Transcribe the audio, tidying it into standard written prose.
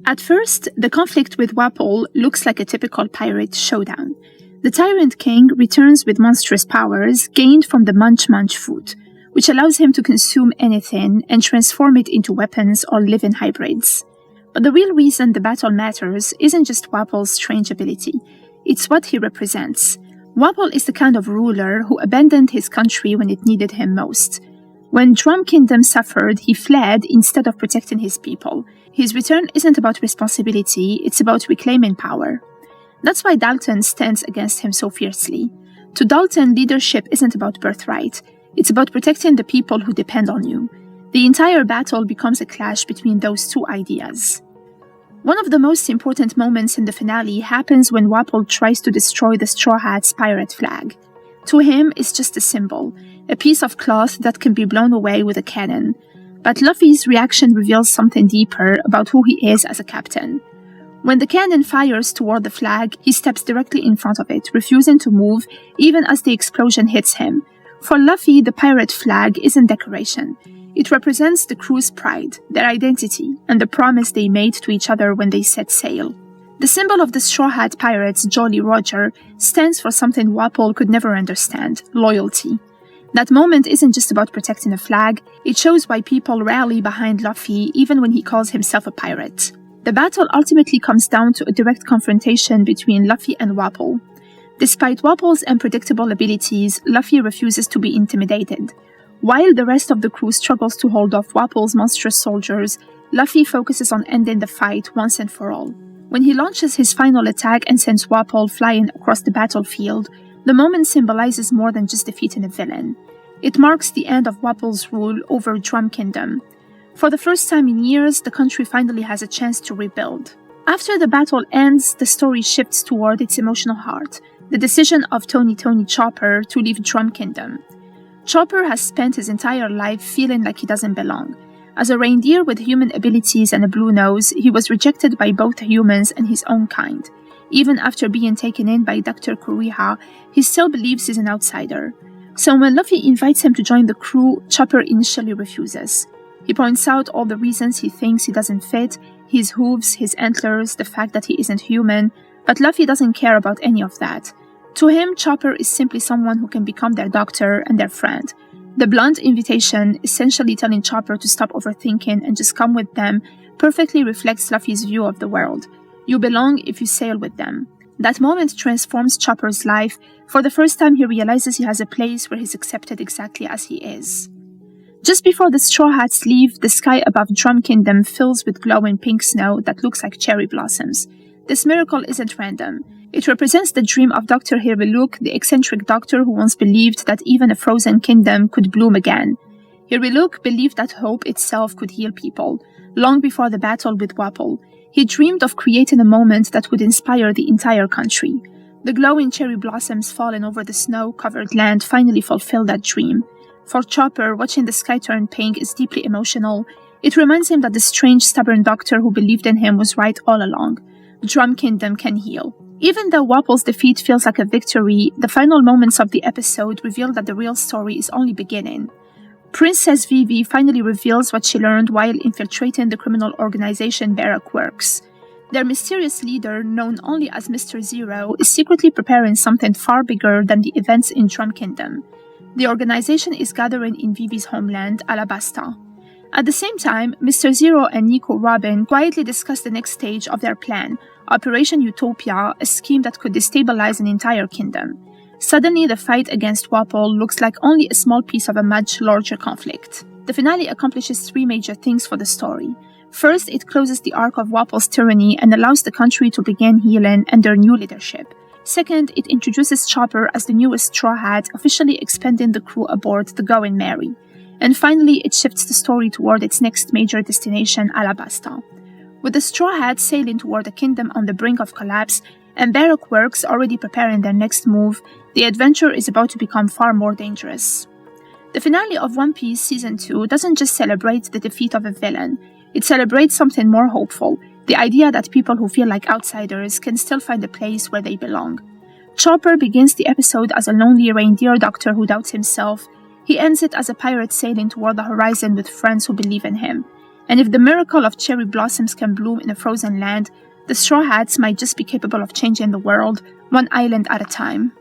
At first, the conflict with Wapol looks like a typical pirate showdown. The Tyrant King returns with monstrous powers gained from the Munch food, which allows him to consume anything and transform it into weapons or live-in hybrids. But the real reason the battle matters isn't just Wapol's strange ability, it's what he represents. Wapol is the kind of ruler who abandoned his country when it needed him most. When Drum Kingdom suffered, he fled instead of protecting his people. His return isn't about responsibility, it's about reclaiming power. That's why Dalton stands against him so fiercely. To Dalton, leadership isn't about birthright, it's about protecting the people who depend on you. The entire battle becomes a clash between those two ideas. One of the most important moments in the finale happens when Wapol tries to destroy the Straw Hat's pirate flag. To him, it's just a symbol, a piece of cloth that can be blown away with a cannon. But Luffy's reaction reveals something deeper about who he is as a captain. When the cannon fires toward the flag, he steps directly in front of it, refusing to move even as the explosion hits him. For Luffy, the pirate flag isn't decoration. It represents the crew's pride, their identity, and the promise they made to each other when they set sail. The symbol of the Straw Hat Pirates, Jolly Roger, stands for something Wapol could never understand: loyalty. That moment isn't just about protecting a flag, it shows why people rally behind Luffy even when he calls himself a pirate. The battle ultimately comes down to a direct confrontation between Luffy and Wapol. Despite Wapol's unpredictable abilities, Luffy refuses to be intimidated. While the rest of the crew struggles to hold off Wapol's monstrous soldiers, Luffy focuses on ending the fight once and for all. When he launches his final attack and sends Wapol flying across the battlefield, the moment symbolizes more than just defeating a villain. It marks the end of Wapol's rule over Drum Kingdom. For the first time in years, the country finally has a chance to rebuild. After the battle ends, the story shifts toward its emotional heart, the decision of Tony Chopper to leave Drum Kingdom. Chopper has spent his entire life feeling like he doesn't belong. As a reindeer with human abilities and a blue nose, he was rejected by both humans and his own kind. Even after being taken in by Dr. Kuriha, he still believes he's an outsider. So when Luffy invites him to join the crew, Chopper initially refuses. He points out all the reasons he thinks he doesn't fit: his hooves, his antlers, the fact that he isn't human, but Luffy doesn't care about any of that. To him, Chopper is simply someone who can become their doctor and their friend. The blunt invitation, essentially telling Chopper to stop overthinking and just come with them, perfectly reflects Luffy's view of the world. You belong if you sail with them. That moment transforms Chopper's life. For the first time, he realizes he has a place where he's accepted exactly as he is. Just before the Straw Hats leave, the sky above Drum Kingdom fills with glowing pink snow that looks like cherry blossoms. This miracle isn't random. It represents the dream of Dr. Hiriluk, the eccentric doctor who once believed that even a frozen kingdom could bloom again. Hiriluk believed that hope itself could heal people. Long before the battle with Wapol, he dreamed of creating a moment that would inspire the entire country. The glowing cherry blossoms falling over the snow-covered land finally fulfilled that dream. For Chopper, watching the sky turn pink is deeply emotional. It reminds him that the strange, stubborn doctor who believed in him was right all along. Drum Kingdom can heal. Even though Wapol's defeat feels like a victory, the final moments of the episode reveal that the real story is only beginning. Princess Vivi finally reveals what she learned while infiltrating the criminal organization Barak Works. Their mysterious leader, known only as Mr. Zero, is secretly preparing something far bigger than the events in Drum Kingdom. The organization is gathering in Vivi's homeland, Alabasta. At the same time, Mr. Zero and Nico Robin quietly discuss the next stage of their plan, Operation Utopia, a scheme that could destabilize an entire kingdom. Suddenly, the fight against Wapol looks like only a small piece of a much larger conflict. The finale accomplishes three major things for the story. First, it closes the arc of Wapol's tyranny and allows the country to begin healing under new leadership. Second, it introduces Chopper as the newest Straw Hat, officially expanding the crew aboard the Going Merry. And finally, it shifts the story toward its next major destination, Alabasta. With the Straw Hats sailing toward a kingdom on the brink of collapse, and Barak Works already preparing their next move, the adventure is about to become far more dangerous. The finale of One Piece Season 2 doesn't just celebrate the defeat of a villain, it celebrates something more hopeful, the idea that people who feel like outsiders can still find a place where they belong. Chopper begins the episode as a lonely reindeer doctor who doubts himself. He ends it as a pirate sailing toward the horizon with friends who believe in him. And if the miracle of cherry blossoms can bloom in a frozen land, the Straw Hats might just be capable of changing the world, one island at a time.